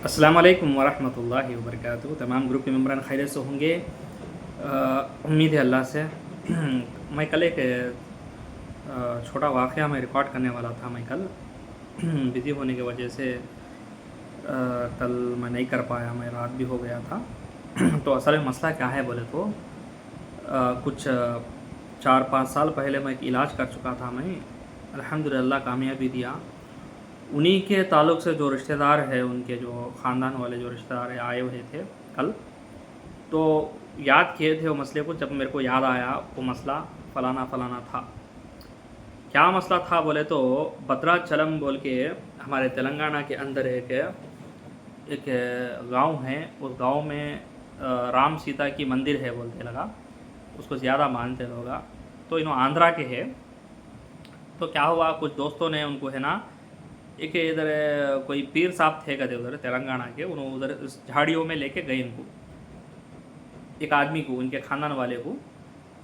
अस्सलाम वालेकुम वरहमतुल्लाहि वबरकातुहू। तमाम ग्रुप के मेम्बरान खैरियत से होंगे। उम्मीद है अल्लाह से। मैं कल एक छोटा वाक़या मैं रिकॉर्ड करने वाला था। मैं कल बिज़ी होने की वजह से कल मैं नहीं कर पाया, मैं रात भी हो गया था। तो असल में मसला क्या है बोले तो कुछ 4-5 साल पहले मैं एक इलाज कर चुका था। मैं अल्हम्दुलिल्लाह कामयाबी दिया। उन्हीं के ताल्लुक़ से जो रिश्तेदार है, उनके जो ख़ानदान वाले जो रिश्तेदार है आए हुए थे कल, तो याद किए थे वो मसले को। जब मेरे को याद आया वो मसला फ़लाना फ़लाना था। क्या मसला था बोले तो भद्राचलम बोल के हमारे तेलंगाना के अंदर एक गांव है। उस गांव में राम सीता की मंदिर है बोलते लगा, उसको ज़्यादा मानते लोग। तो इन्हों आंध्रा के है। तो क्या हुआ, कुछ दोस्तों ने उनको है ना, एक इधर कोई पीर साहब थे कहते उधर तेलंगाना के, उन्होंने उधर उस झाड़ियों में लेके गए इनको, एक आदमी को, उनके ख़ानदान वाले को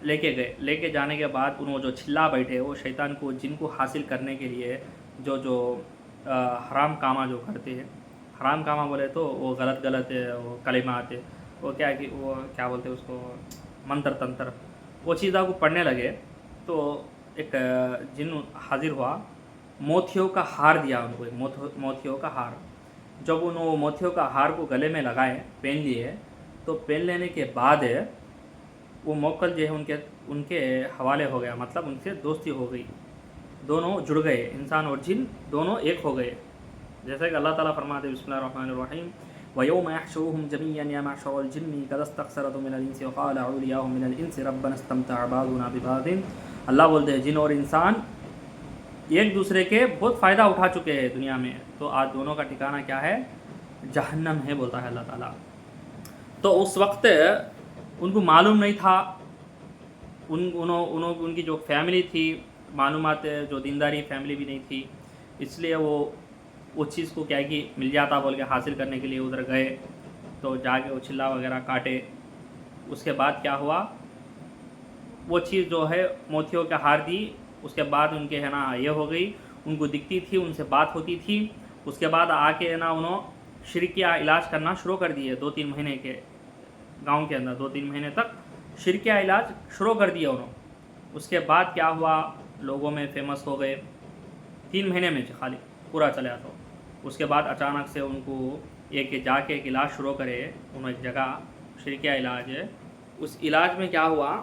लेके गए। लेके जाने के बाद उन्होंने जो छिल्ला बैठे वो शैतान को, जिनको हासिल करने के लिए जो जो हराम कामा जो करते हैं, हराम कामा बोले तो वो गलत गलत वो कलिमात है, वो क्या कि वो क्या बोलते हैं उसको, मंत्र तंत्र, वो चीज़ों को पढ़ने लगे। तो एक जिन हाजिर हुआ, मोतियों का हार दिया उनको, एक मोतियों का हार। जब उन्होंने मोतियों का हार को गले में लगाए, पहन लिए, तो पहन लेने के बाद वो मोकल जो है उनके उनके हवाले हो गया, मतलब उनसे दोस्ती हो गई। दोनों जुड़ गए, इंसान और जिन दोनों एक हो गए। जैसे कि अल्लाह ताला फरमाते हैं बिस्मिल्लाहिर्रहमानिर्रहीम, वयौम यहशुरुहुम जमीअन या मअशरल जिन्नि क़द इस्तक्सरतु मिनल इंसि व क़ाल औलियाहुम मिनल इंसि रब्बना इस्तमतअ बअदुना बिबअदिन। अल्लाह बोलते हैं जिन और इंसान एक दूसरे के बहुत फ़ायदा उठा चुके हैं दुनिया में, तो आज दोनों का ठिकाना क्या है, जहन्नम है, बोलता है अल्लाह ताला। तो उस वक्त उनको मालूम नहीं था, उनकी जो फैमिली थी, मालूमात जो दीनदारी फैमिली भी नहीं थी, इसलिए वो उस चीज़ को क्या कि मिल जाता बोल के हासिल करने के लिए उधर गए। तो जाके वो चिल्ला वगैरह काटे। उसके बाद क्या हुआ, वो चीज़ जो है मोतियों के हार दी। उसके बाद उनके है ना ये हो गई, उनको दिखती थी, उनसे बात होती थी। उसके बाद आके है ना उन्होंने शिरकिया इलाज करना शुरू कर दिए 2-3 महीने के, गांव के अंदर 2-3 महीने तक शिरकिया इलाज शुरू कर दिया उन्होंने। उसके बाद क्या हुआ, लोगों में फेमस हो गए 3 महीने में खाली पूरा चला। तो उसके बाद अचानक से उनको एक जाके एक इलाज शुरू करे, उन्होंने एक जगह शिरकिया इलाज है। उस इलाज में क्या हुआ,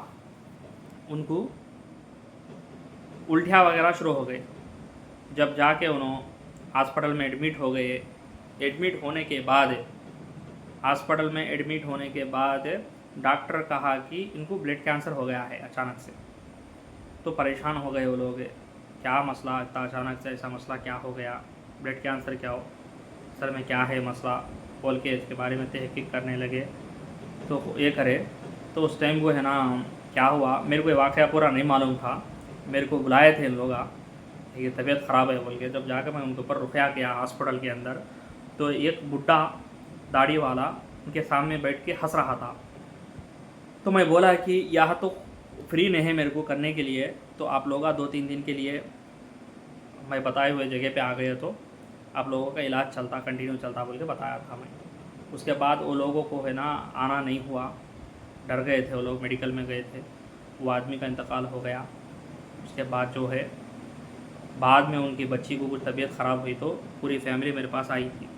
उनको उल्टियाँ वगैरह शुरू हो गए। जब जाके उन्होंने हॉस्पिटल में एडमिट हो गए। एडमिट होने के बाद हॉस्पिटल में एडमिट होने के बाद डॉक्टर कहा कि इनको ब्लड कैंसर हो गया है अचानक से। तो परेशान हो गए वो लोग, क्या मसला, इतना अचानक से ऐसा मसला क्या हो गया, ब्लड कैंसर क्या हो, सर में क्या है मसला बोल के इसके बारे में तहकीक करने लगे। तो ये करे तो उस टाइम को है ना क्या हुआ, मेरे को ये वाक़या पूरा नहीं मालूम था। मेरे को बुलाए थे लोग, ये तबीयत ख़राब है बोल के। जब जाकर मैं उनके ऊपर रुकया किया हॉस्पिटल के अंदर, तो एक बुढ़ा दाढ़ी वाला उनके सामने बैठ के हंस रहा था। तो मैं बोला कि यह तो फ्री नहीं है मेरे को करने के लिए, तो आप लोग 2-3 दिन के लिए मैं बताए हुए जगह पे आ गए तो आप लोगों का इलाज चलता, कंटिन्यू चलता बोल के बताया था मैं। उसके बाद वो लोगों को है ना आना नहीं हुआ, डर गए थे वो लोग, मेडिकल में गए थे। वो आदमी का इंतकाल हो गया। उसके बाद जो है बाद में उनकी बच्ची को कुछ तबीयत ख़राब हुई, तो पूरी फैमिली मेरे पास आई थी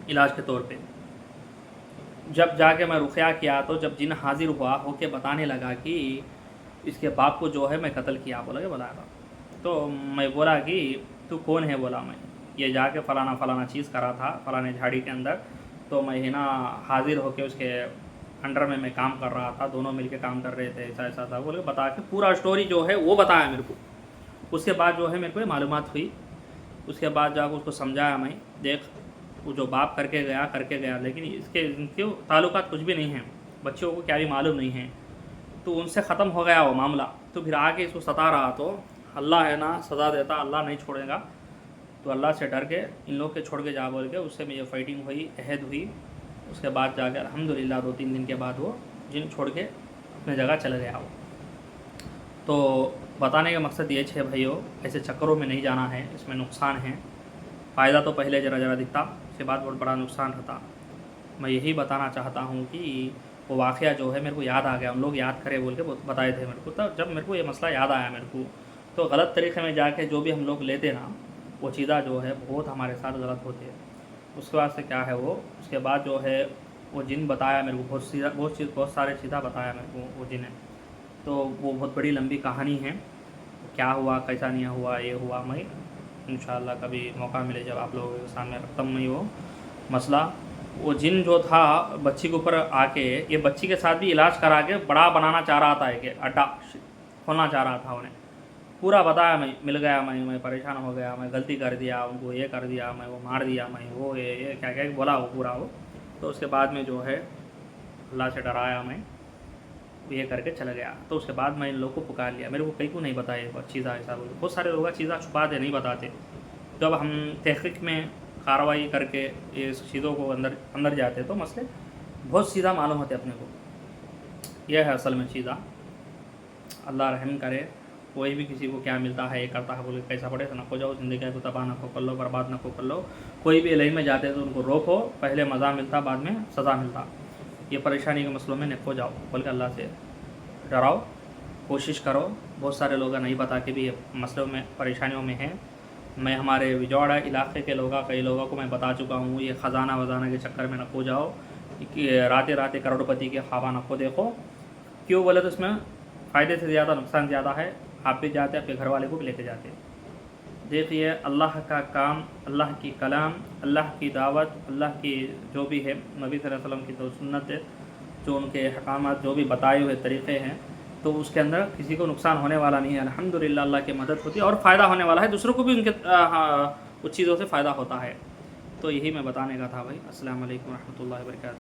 इलाज के तौर पे। जब जाके मैं रुक़या किया, तो जब जिन हाजिर हुआ होके बताने लगा कि इसके बाप को जो है मैं कत्ल किया, बोला कि बताया था। तो मैं बोला कि तू कौन है, बोला मैं ये जाके फ़लाना फ़लाना चीज़ करा था फ़लाने झाड़ी के अंदर। तो मैं है ना हाजिर होके उसके अंडर में मैं काम कर रहा था, दोनों मिलके काम कर रहे थे, ऐसा ऐसा था बोले, बता के पूरा स्टोरी जो है वो बताया मेरे को। उसके बाद जो है मेरे को मालूमात हुई। उसके बाद जाकर उसको समझाया मैं, देख वो जो बाप करके गया, लेकिन इनके ताल्लुकात कुछ भी नहीं हैं, बच्चों को क्या भी मालूम नहीं है, तो उनसे ख़त्म हो गया वो मामला। तो फिर आके इसको सता रहा, तो अल्लाह है ना सज़ा देता, अल्लाह नहीं छोड़ेगा। तो अल्लाह से डर के इन लोग के छोड़ के जा बोल के उससे मेरी फ़ाइटिंग हुई, अहद हुई। उसके बाद जाकर अल्हम्दुलिल्लाह 2-3 दिन के बाद वो जिन छोड़ के अपने जगह चले गया वो। तो बताने का मकसद ये है भाइयों, ऐसे चक्करों में नहीं जाना है, इसमें नुकसान है। फ़ायदा तो पहले ज़रा दिखता, उसके बाद बहुत बड़ा नुकसान रहता। मैं यही बताना चाहता हूँ कि वो वाक़या जो है मेरे को याद आ गया, उन लोग याद करे बोल के बताए थे मेरे को। तब जब मेरे को ये मसला याद आया मेरे को, तो गलत तरीक़े में जाके जो भी हम लोग लेते ना, वो चीज़ा जो है बहुत हमारे साथ गलत होती है। उसके बाद से क्या है वो, उसके बाद जो है वो जिन बताया मेरे को, बहुत सारे चीज़ा बताया मेरे को वो जिन है। तो वो बहुत बड़ी लंबी कहानी है, क्या हुआ कैसा नहीं हुआ ये हुआ, मैं इंशाअल्लाह कभी मौका मिले जब आप लोगों के सामने रखता हूँ मैं वो मसला। वो जिन जो था बच्ची के ऊपर आके, ये बच्ची के साथ भी इलाज करा के बड़ा बनाना चाह रहा था, कि अड्डा खोलना चाह रहा था उन्हें। पूरा बताया, मैं मिल गया, मैं परेशान हो गया, मैं गलती कर दिया, उनको ये कर दिया, मैं वो मार दिया, मैं वो ये क्या क्या बोला वो पूरा वो। तो उसके बाद में जो है अल्लाह से डराया, मैं ये करके चला गया। तो उसके बाद मैं इन लोगों को पुकार लिया, मेरे को कहीं को नहीं बताए चीज़ा ऐसा बोले। बहुत सारे लोग चीज़ा छुपाते नहीं बताते। जब हम तहक़ीक़ में कार्रवाई करके ये चीज़ों को अंदर जाते तो मसले बहुत सीधा मालूम होते अपने को। यह है असल में चीज़ा। अल्लाह रहम करे, कोई भी किसी को क्या मिलता है ये करता है बोले कैसा पड़े तो ना हो जाओ, ज़िंदगी को तबाह ना को कर लो, बर्बाद ना को कर लो। कोई भी लाइन में जाते तो उनको रोको, पहले मज़ा मिलता बाद में सज़ा मिलता। ये परेशानी के मसलों में निको जाओ बोल के अल्लाह से डराओ, कोशिश करो। बहुत सारे लोग नहीं बता के भी ये मसलों में परेशानियों में हैं। मैं हमारे विजयवाड़ा इलाके के कई लोगों को मैं बता चुका हूँ, ये ख़जाना वज़ाना के चक्कर में न खो जाओ, कि रातें रातें करोड़पति के ख्वाबा न खो देखो। क्यों बोले तो इसमें फ़ायदे से ज़्यादा नुकसान ज़्यादा है। आप भी जाते, आपके घर वाले को भी लेके जाते। देखिए अल्लाह का काम, अल्लाह की कलाम, अल्लाह की दावत, अल्लाह की जो भी है, नबी सल्लल्लाहु अलैहि वसल्लम की जो सुन्नत है, जो उनके अहकामात जो भी बताए हुए तरीक़े हैं, तो उसके अंदर किसी को नुकसान होने वाला नहीं है। अल्हम्दुलिल्लाह अल्लाह की मदद होती है और फ़ायदा होने वाला है, दूसरों को भी उनके उस चीज़ों से फ़ायदा होता है। तो यही मैं बताने का था भाई। अस्सलाम वालेकुम रहमतुल्लाहि व बरकातहू।